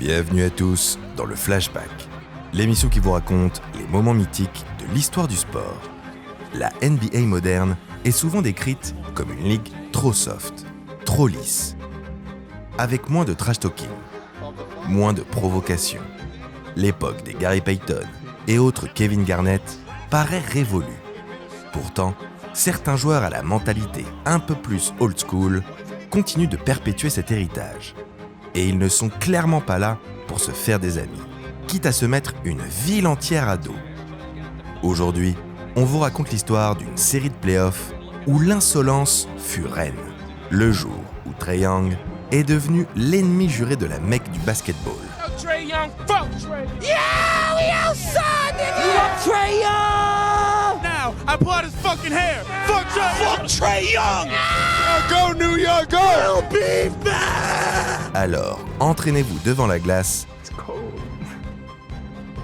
Bienvenue à tous dans le Flashback, l'émission qui vous raconte les moments mythiques de l'histoire du sport. La NBA moderne est souvent décrite comme une ligue trop soft, trop lisse, avec moins de trash-talking, moins de provocation. L'époque des Gary Payton et autres Kevin Garnett paraît révolue. Pourtant, certains joueurs à la mentalité un peu plus old school continuent de perpétuer cet héritage. Et ils ne sont clairement pas là pour se faire des amis, quitte à se mettre une ville entière à dos. Aujourd'hui, on vous raconte l'histoire d'une série de playoffs où l'insolence fut reine. Le jour où Trae Young est devenu l'ennemi juré de la Mecque du basketball. Trae Young, fuck Trae. Yeah, we outside, nigga. Fuck Trae Young. Now I part his fucking hair. Fuck Trae. Fuck Trae Young. Go New York, go. We'll be back. Alors, entraînez-vous devant la glace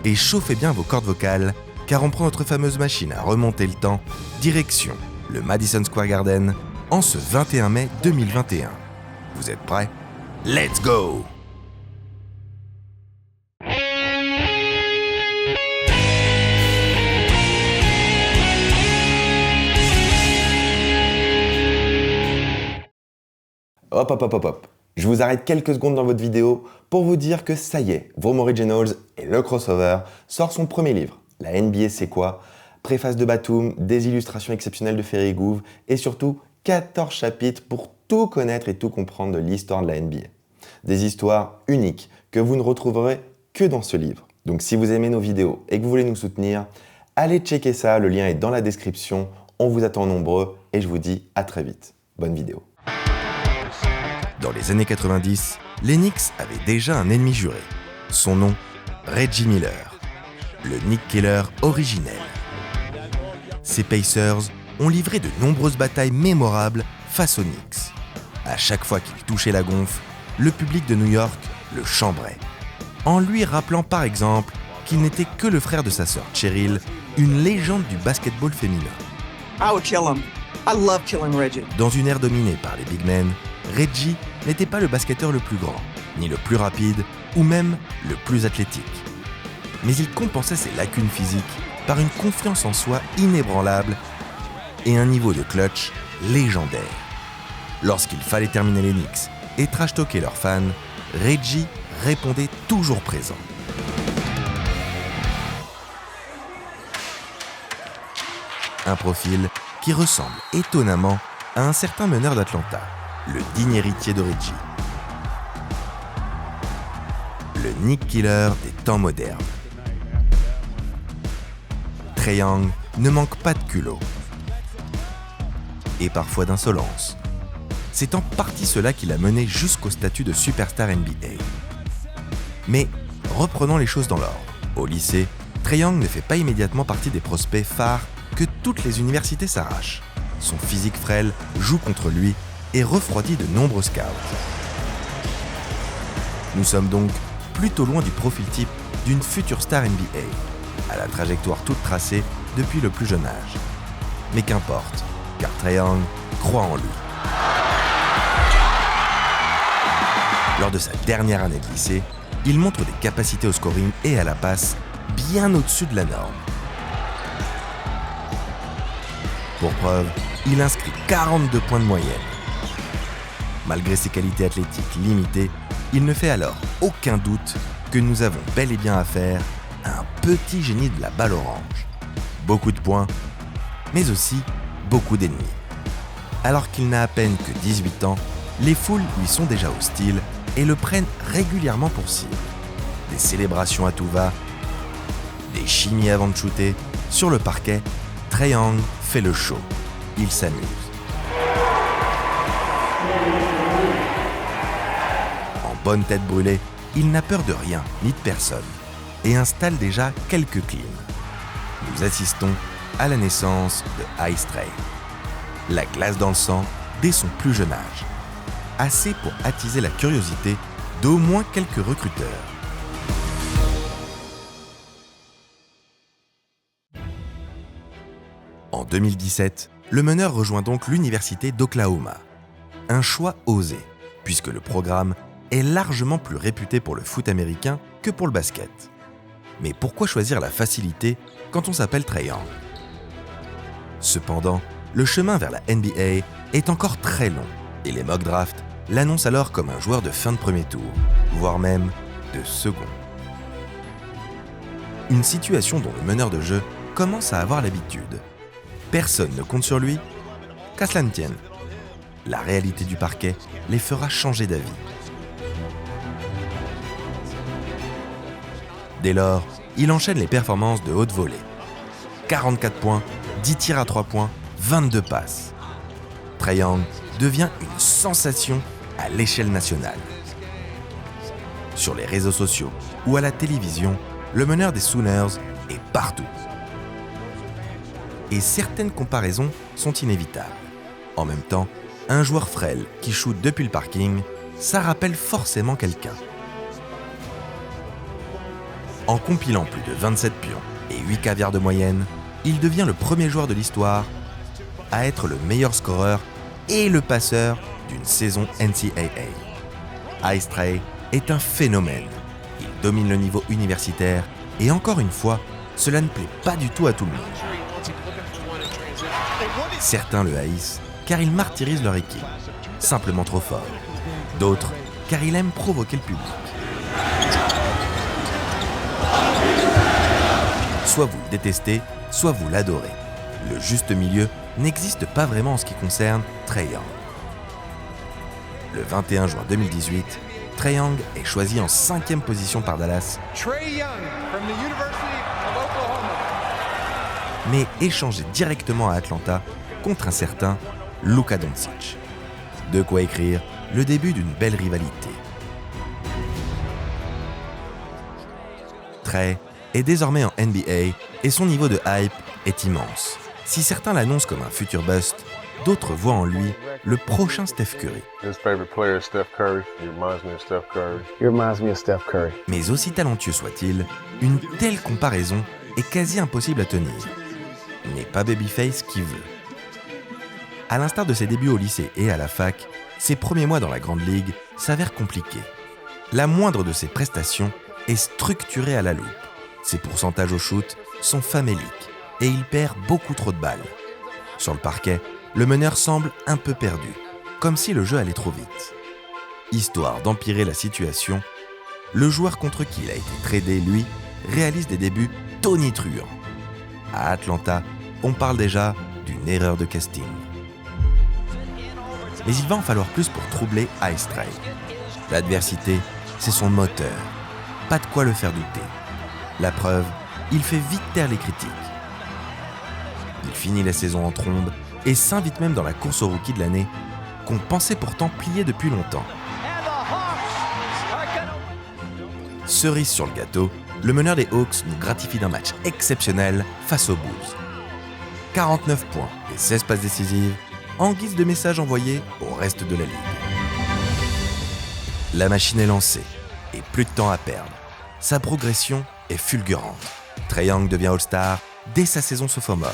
et chauffez bien vos cordes vocales, car on prend notre fameuse machine à remonter le temps, direction le Madison Square Garden, en ce 21 mai 2021. Vous êtes prêts? Let's go! Hop. Je vous arrête quelques secondes dans votre vidéo pour vous dire que ça y est, Vroom Originals et le crossover sort son premier livre. La NBA c'est quoi? Préface de Batum, des illustrations exceptionnelles de Ferry Gouve et surtout 14 chapitres pour tout connaître et tout comprendre de l'histoire de la NBA. Des histoires uniques que vous ne retrouverez que dans ce livre. Donc si vous aimez nos vidéos et que vous voulez nous soutenir, allez checker ça, le lien est dans la description. On vous attend nombreux et je vous dis à très vite. Bonne vidéo. Dans les années 90, les Knicks avaient déjà un ennemi juré. Son nom, Reggie Miller, le Knick Killer originel. Ces Pacers ont livré de nombreuses batailles mémorables face aux Knicks. À chaque fois qu'il touchait la gonfle, le public de New York le chambrait, en lui rappelant par exemple qu'il n'était que le frère de sa sœur Cheryl, une légende du basketball féminin. I would kill him. I love killing Reggie. Dans une ère dominée par les big men, Reggie n'était pas le basketteur le plus grand, ni le plus rapide, ou même le plus athlétique. Mais il compensait ses lacunes physiques par une confiance en soi inébranlable et un niveau de clutch légendaire. Lorsqu'il fallait terminer les Knicks et trash-talker leurs fans, Reggie répondait toujours présent. Un profil qui ressemble étonnamment à un certain meneur d'Atlanta, le digne héritier de Reggie. Le Knick Killer des temps modernes. Trae Young ne manque pas de culot. Et parfois d'insolence. C'est en partie cela qui l'a mené jusqu'au statut de superstar NBA. Mais reprenons les choses dans l'ordre. Au lycée, Trae Young ne fait pas immédiatement partie des prospects phares que toutes les universités s'arrachent. Son physique frêle joue contre lui et refroidit de nombreux scouts. Nous sommes donc plutôt loin du profil type d'une future star NBA, à la trajectoire toute tracée depuis le plus jeune âge. Mais qu'importe, car Trae Young croit en lui. Lors de sa dernière année de lycée, il montre des capacités au scoring et à la passe bien au-dessus de la norme. Pour preuve, il inscrit 42 points de moyenne. Malgré ses qualités athlétiques limitées, il ne fait alors aucun doute que nous avons bel et bien affaire à un petit génie de la balle orange. Beaucoup de points, mais aussi beaucoup d'ennemis. Alors qu'il n'a à peine que 18 ans, les foules lui sont déjà hostiles et le prennent régulièrement pour cible. Des célébrations à tout va, des chimies avant de shooter. Sur le parquet, Trae Young fait le show. Il s'amuse. En bonne tête brûlée, il n'a peur de rien ni de personne et installe déjà quelques clims. Nous assistons à la naissance de Ice Trae. La glace dans le sang dès son plus jeune âge. Assez pour attiser la curiosité d'au moins quelques recruteurs. En 2017, le meneur rejoint donc l'université d'Oklahoma. Un choix osé, puisque le programme est largement plus réputé pour le foot américain que pour le basket. Mais pourquoi choisir la facilité quand on s'appelle Trae Young? Cependant, le chemin vers la NBA est encore très long et les mock drafts l'annoncent alors comme un joueur de fin de premier tour, voire même de second. Une situation dont le meneur de jeu commence à avoir l'habitude. Personne ne compte sur lui, qu'à cela ne tienne. La réalité du parquet les fera changer d'avis. Dès lors, il enchaîne les performances de haute volée. 44 points, 10 tirs à 3 points, 22 passes. Trae Young devient une sensation à l'échelle nationale. Sur les réseaux sociaux ou à la télévision, le meneur des Sooners est partout. Et certaines comparaisons sont inévitables. En même temps, un joueur frêle qui shoot depuis le parking, ça rappelle forcément quelqu'un. En compilant plus de 27 pions et 8 caviars de moyenne, il devient le premier joueur de l'histoire à être le meilleur scoreur et le passeur d'une saison NCAA. Ice Trae est un phénomène. Il domine le niveau universitaire et encore une fois, cela ne plaît pas du tout à tout le monde. Certains le haïssent car il martyrise leur équipe, simplement trop fort. D'autres car il aime provoquer le public. Soit vous le détestez, soit vous l'adorez. Le juste milieu n'existe pas vraiment en ce qui concerne Trae Young. Le 21 juin 2018, Trae Young est choisi en 5e position par Dallas, Trae Young from the University of Oklahoma. mais échangé directement à Atlanta contre un certain Luka Doncic. De quoi écrire le début d'une belle rivalité. Trae est désormais en NBA et son niveau de hype est immense. Si certains l'annoncent comme un futur bust, d'autres voient en lui le prochain Steph Curry. His favorite player is Steph Curry. He reminds me of Steph Curry. He reminds me of Steph Curry. Mais aussi talentueux soit-il, une telle comparaison est quasi impossible à tenir. N'est pas Babyface qui veut. À l'instar de ses débuts au lycée et à la fac, ses premiers mois dans la grande ligue s'avèrent compliqués. La moindre de ses prestations est structurée à la loupe. Ses pourcentages au shoot sont faméliques et il perd beaucoup trop de balles. Sur le parquet, le meneur semble un peu perdu, comme si le jeu allait trop vite. Histoire d'empirer la situation, le joueur contre qui il a été tradé, lui, réalise des débuts tonitruants. À Atlanta, on parle déjà d'une erreur de casting. Mais il va en falloir plus pour troubler Ice Trae. L'adversité, c'est son moteur. Pas de quoi le faire douter. La preuve, il fait vite taire les critiques. Il finit la saison en trombe et s'invite même dans la course au rookie de l'année, qu'on pensait pourtant plier depuis longtemps. Cerise sur le gâteau, le meneur des Hawks nous gratifie d'un match exceptionnel face aux Bulls. 49 points et 16 passes décisives, en guise de message envoyé au reste de la ligue. La machine est lancée et plus de temps à perdre. Sa progression est fulgurante. Trae Young devient All-Star dès sa saison sophomore.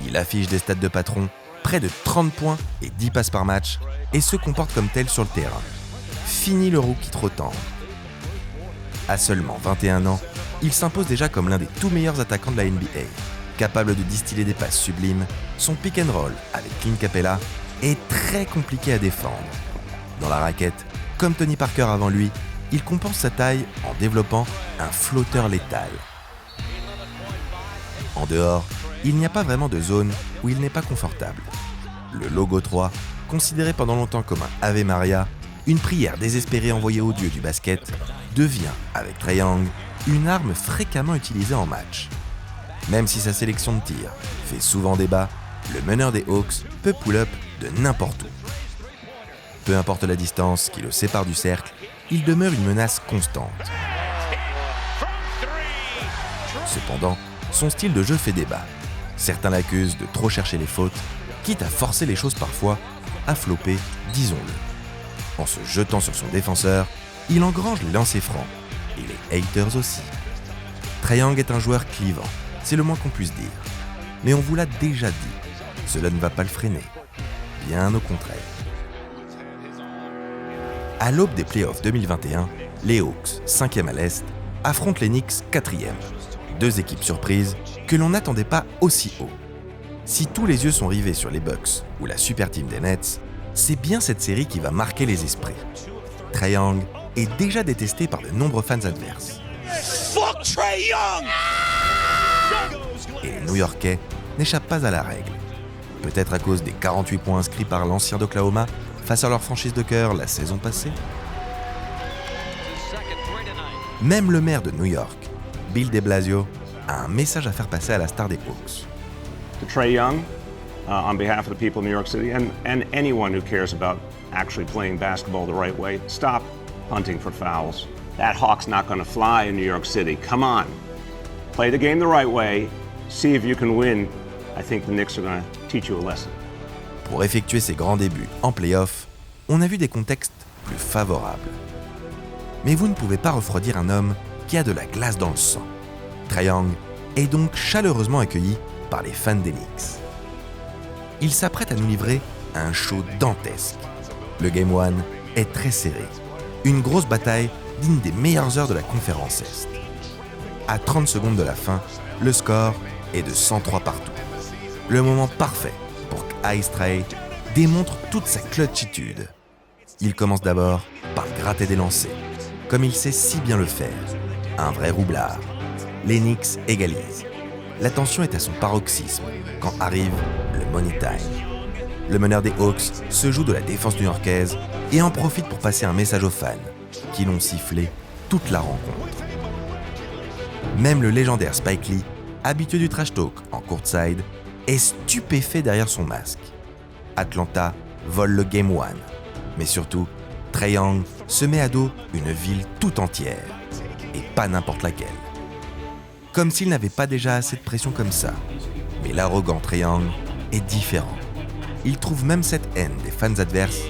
Il affiche des stats de patron, près de 30 points et 10 passes par match, et se comporte comme tel sur le terrain. Fini le rookie trop tendre. À seulement 21 ans, il s'impose déjà comme l'un des tout meilleurs attaquants de la NBA. Capable de distiller des passes sublimes, son pick and roll avec Clint Capella est très compliqué à défendre. Dans la raquette, comme Tony Parker avant lui, il compense sa taille en développant un flotteur létal. En dehors, il n'y a pas vraiment de zone où il n'est pas confortable. Le logo 3, considéré pendant longtemps comme un Ave Maria, une prière désespérée envoyée aux dieux du basket, devient, avec Trae Young, une arme fréquemment utilisée en match. Même si sa sélection de tir fait souvent débat, le meneur des Hawks peut pull-up de n'importe où. Peu importe la distance qui le sépare du cercle, il demeure une menace constante. Cependant, son style de jeu fait débat. Certains l'accusent de trop chercher les fautes, quitte à forcer les choses parfois à flopper, disons-le. En se jetant sur son défenseur, il engrange les lancers francs, et les haters aussi. Trae Young est un joueur clivant, c'est le moins qu'on puisse dire. Mais on vous l'a déjà dit, cela ne va pas le freiner. Bien au contraire. À l'aube des playoffs 2021, les Hawks, 5e à l'Est, affrontent les Knicks, 4e. Deux équipes surprises que l'on n'attendait pas aussi haut. Si tous les yeux sont rivés sur les Bucks ou la super team des Nets, c'est bien cette série qui va marquer les esprits. Trae Young est déjà détesté par de nombreux fans adverses. Fuck Trae Young! Et les New-Yorkais n'échappent pas à la règle. Peut-être à cause des 48 points inscrits par l'ancien d'Oklahoma face à leur franchise de cœur la saison passée. Même le maire de New York, Bill de Blasio, a un message à faire passer à la star des Hawks. To Trae Young, on behalf of the people of New York City and anyone who cares about actually playing basketball the right way, stop hunting for fouls. That hawk's not going to fly in New York City. Come on. Play the game the right way. See if you can win. I think the Knicks are going to teach you a lesson. Pour effectuer ses grands débuts en play-off, on a vu des contextes plus favorables. Mais vous ne pouvez pas refroidir un homme qui a de la glace dans le sang. Trae Young est donc chaleureusement accueilli par les fans des Knicks. Il s'apprête à nous livrer un show dantesque. Le Game 1 est très serré. Une grosse bataille digne des meilleures heures de la conférence Est. À 30 secondes de la fin, le score est de 103 partout. Le moment parfait pour qu'Ice Trae démontre toute sa clutchitude. Il commence d'abord par gratter des lancers, comme il sait si bien le faire. Un vrai roublard. Les Knicks égalisent. La tension est à son paroxysme quand arrive le money time. Le meneur des Hawks se joue de la défense new-yorkaise et en profite pour passer un message aux fans qui l'ont sifflé toute la rencontre. Même le légendaire Spike Lee, habitué du trash talk en courtside, est stupéfait derrière son masque. Atlanta vole le Game 1, mais surtout, Trae Young se met à dos une ville tout entière, et pas n'importe laquelle. Comme s'il n'avait pas déjà assez de pression comme ça. Mais l'arrogant Trae Young est différent. Il trouve même cette haine des fans adverses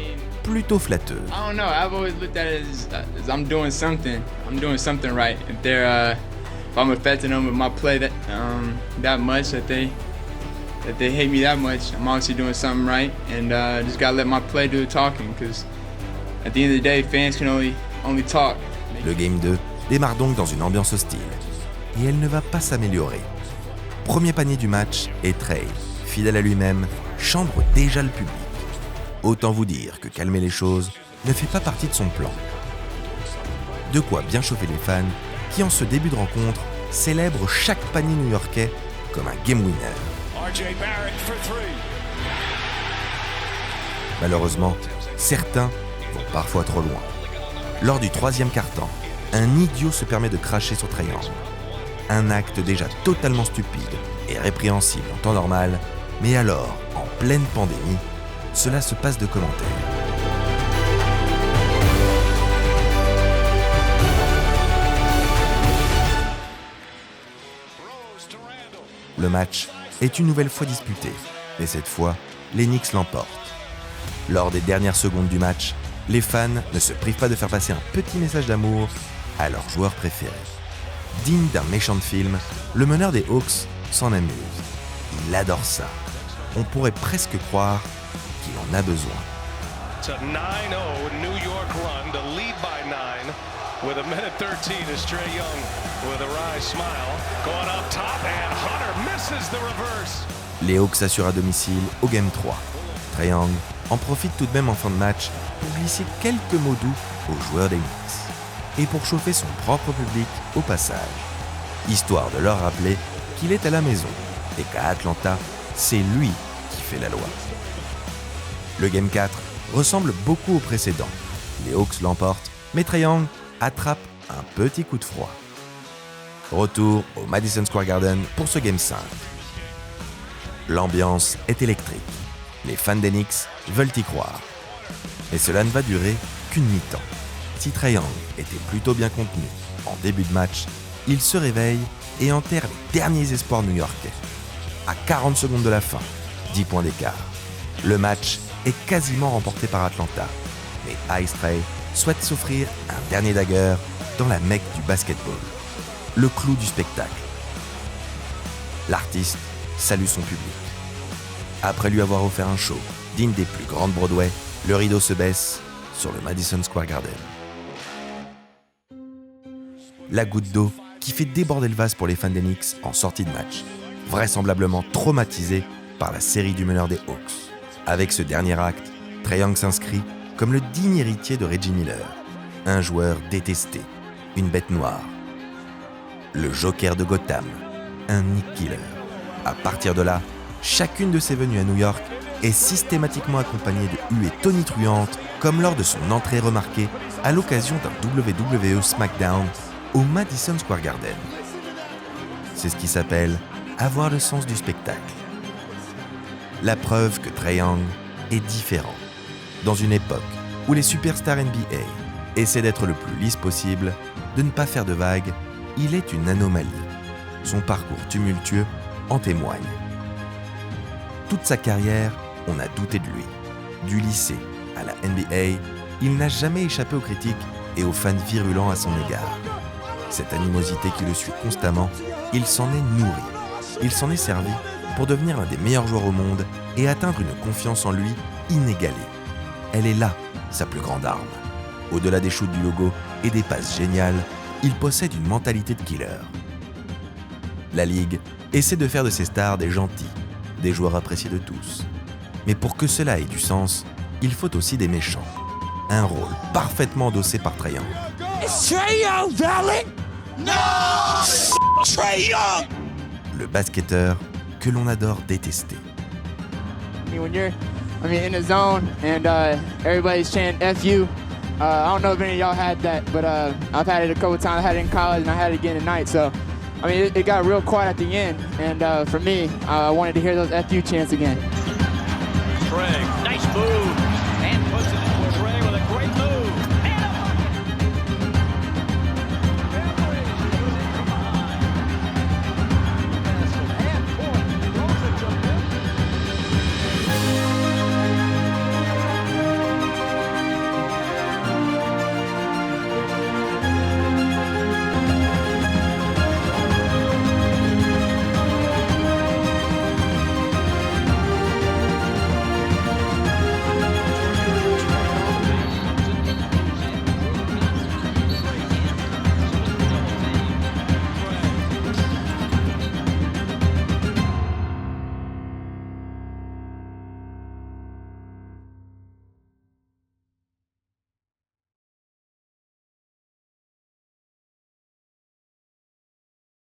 plutôt flatteuse. I don't know. I've always looked at it as I'm doing something. I'm doing something right. If I'm affecting them with my play that much that they hate me that much, I'm obviously doing something right, and just gotta let my play do the talking. Because at the end of the day, fans can only talk. Le Game 2 démarre donc dans une ambiance hostile, et elle ne va pas s'améliorer. Premier panier du match, et Trae, fidèle à lui-même, chambre déjà le public. Autant vous dire que calmer les choses ne fait pas partie de son plan. De quoi bien chauffer les fans qui, en ce début de rencontre, célèbrent chaque panier new-yorkais comme un game winner. Malheureusement, certains vont parfois trop loin. Lors du troisième quart-temps, un idiot se permet de cracher sur Trae Young. Un acte déjà totalement stupide et répréhensible en temps normal, mais alors, en pleine pandémie, cela se passe de commentaires. Le match est une nouvelle fois disputé, et cette fois, les Knicks l'emportent. Lors des dernières secondes du match, les fans ne se privent pas de faire passer un petit message d'amour à leur joueur préféré. Digne d'un méchant de film, le meneur des Hawks s'en amuse. Il adore ça. On pourrait presque croire qu'il en a besoin. It's a 9-0 New York run to lead by 9 with a minute 13 is Trae Young with a wry smile going up top and Hunter misses the reverse. Les Hawks s'assurent à domicile au Game 3. Trae Young en profite tout de même en fin de match pour glisser quelques mots doux aux joueurs des Knicks et pour chauffer son propre public au passage, histoire de leur rappeler qu'il est à la maison et qu'à Atlanta, c'est lui qui fait la loi. Le Game 4 ressemble beaucoup au précédent. Les Hawks l'emportent, mais Trae Young attrape un petit coup de froid. Retour au Madison Square Garden pour ce Game 5. L'ambiance est électrique. Les fans des Knicks veulent y croire. Mais cela ne va durer qu'une mi-temps. Si Trae Young était plutôt bien contenu en début de match, il se réveille et enterre les derniers espoirs new-yorkais. À 40 secondes de la fin, 10 points d'écart. Le match est quasiment remporté par Atlanta, mais Ice Trae souhaite s'offrir un dernier dagger dans la Mecque du basketball, le clou du spectacle. L'artiste salue son public. Après lui avoir offert un show digne des plus grandes Broadway, le rideau se baisse sur le Madison Square Garden. La goutte d'eau qui fait déborder le vase pour les fans des Knicks en sortie de match, vraisemblablement traumatisés par la série du meneur des Hawks. Avec ce dernier acte, Trae Young s'inscrit comme le digne héritier de Reggie Miller, un joueur détesté, une bête noire. Le Joker de Gotham, un Nick Killer. À partir de là, chacune de ses venues à New York est systématiquement accompagnée de huées tonitruantes, comme lors de son entrée remarquée à l'occasion d'un WWE SmackDown au Madison Square Garden. C'est ce qui s'appelle avoir le sens du spectacle. La preuve que Trae Young est différent. Dans une époque où les superstars NBA essaient d'être le plus lisse possible, de ne pas faire de vagues, il est une anomalie. Son parcours tumultueux en témoigne. Toute sa carrière, on a douté de lui. Du lycée à la NBA, il n'a jamais échappé aux critiques et aux fans virulents à son égard. Cette animosité qui le suit constamment, il s'en est nourri. Il s'en est servi pour devenir l'un des meilleurs joueurs au monde et atteindre une confiance en lui inégalée. Elle est là, sa plus grande arme. Au-delà des shoots du logo et des passes géniales, il possède une mentalité de killer. La Ligue essaie de faire de ses stars des gentils, des joueurs appréciés de tous. Mais pour que cela ait du sens, il faut aussi des méchants. Un rôle parfaitement endossé par Trae Young. It's Trae Young, darling! No! Trae Young! Le basketteur que l'on adore détester. When you're, in the zone and everybody's chanting F you, I don't know if any of y'all had that, but I've had it a couple times. I had it in college and I had it again tonight. So, it got real quiet at the end. And for me, I wanted to hear those F you chants again. Trae, nice move.